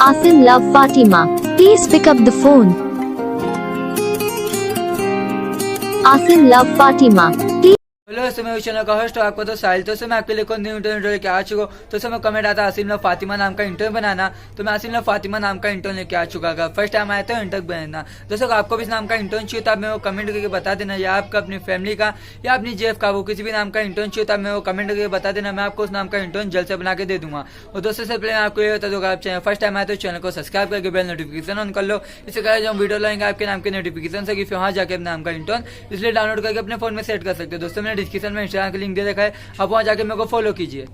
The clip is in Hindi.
Asim love Fatima. Please pick up the phone. Asim love Fatima. Please. Hello sir, मैं उस चैनल का होस्ट हूँ। आपको तो साहिल। तो सर मैं आपके लिए कोई न्यू इंटरव्यू लेके आ चुका हूँ। तो सर मैं कमेंट आता आसिम लव फातिमा नाम का इंटरव्यू बनाना। तो मैं आसिम लव फातिमा नाम का इंटरव्यू लेके आ चुका था। फर्स्ट टाइम आया था इंटरव्यू बनाना। दोस्तों आपको भी इस नाम का इंटरव्यू चाहिए तो आप मेरे को कमेंट करके बता देना, या आपका अपनी फैमिली का या अपनी जेफ का वो किसी भी नाम का इंटरव्यू चाहिए तो आप मेरे को कमेंट करके बता देना। मैं आपको उस नाम का इंटरव्यू जल्द से बना के दे दूंगा। और दोस्तों से पहले मैं आपको ये बता दूंगा, आप चैनल फर्स्ट टाइम आए तो चैनल को सब्सक्राइब करके बेल नोटिफिकेशन ऑन कर लो। इससे कहा जो वीडियो लाएंगे आपके नाम के नोटिफिकेशन से कि फिर वहाँ जाके अपने नाम का इंटरव्यू इसलिए डाउनलोड करके अपने फोन में सेट कर सकते हो। दोस्तों मैंने डिस्क्रिप्शन में इंस्टाग्राम लिंक दे रखा है, आप वहाँ जाके मेरे को फॉलो कीजिए।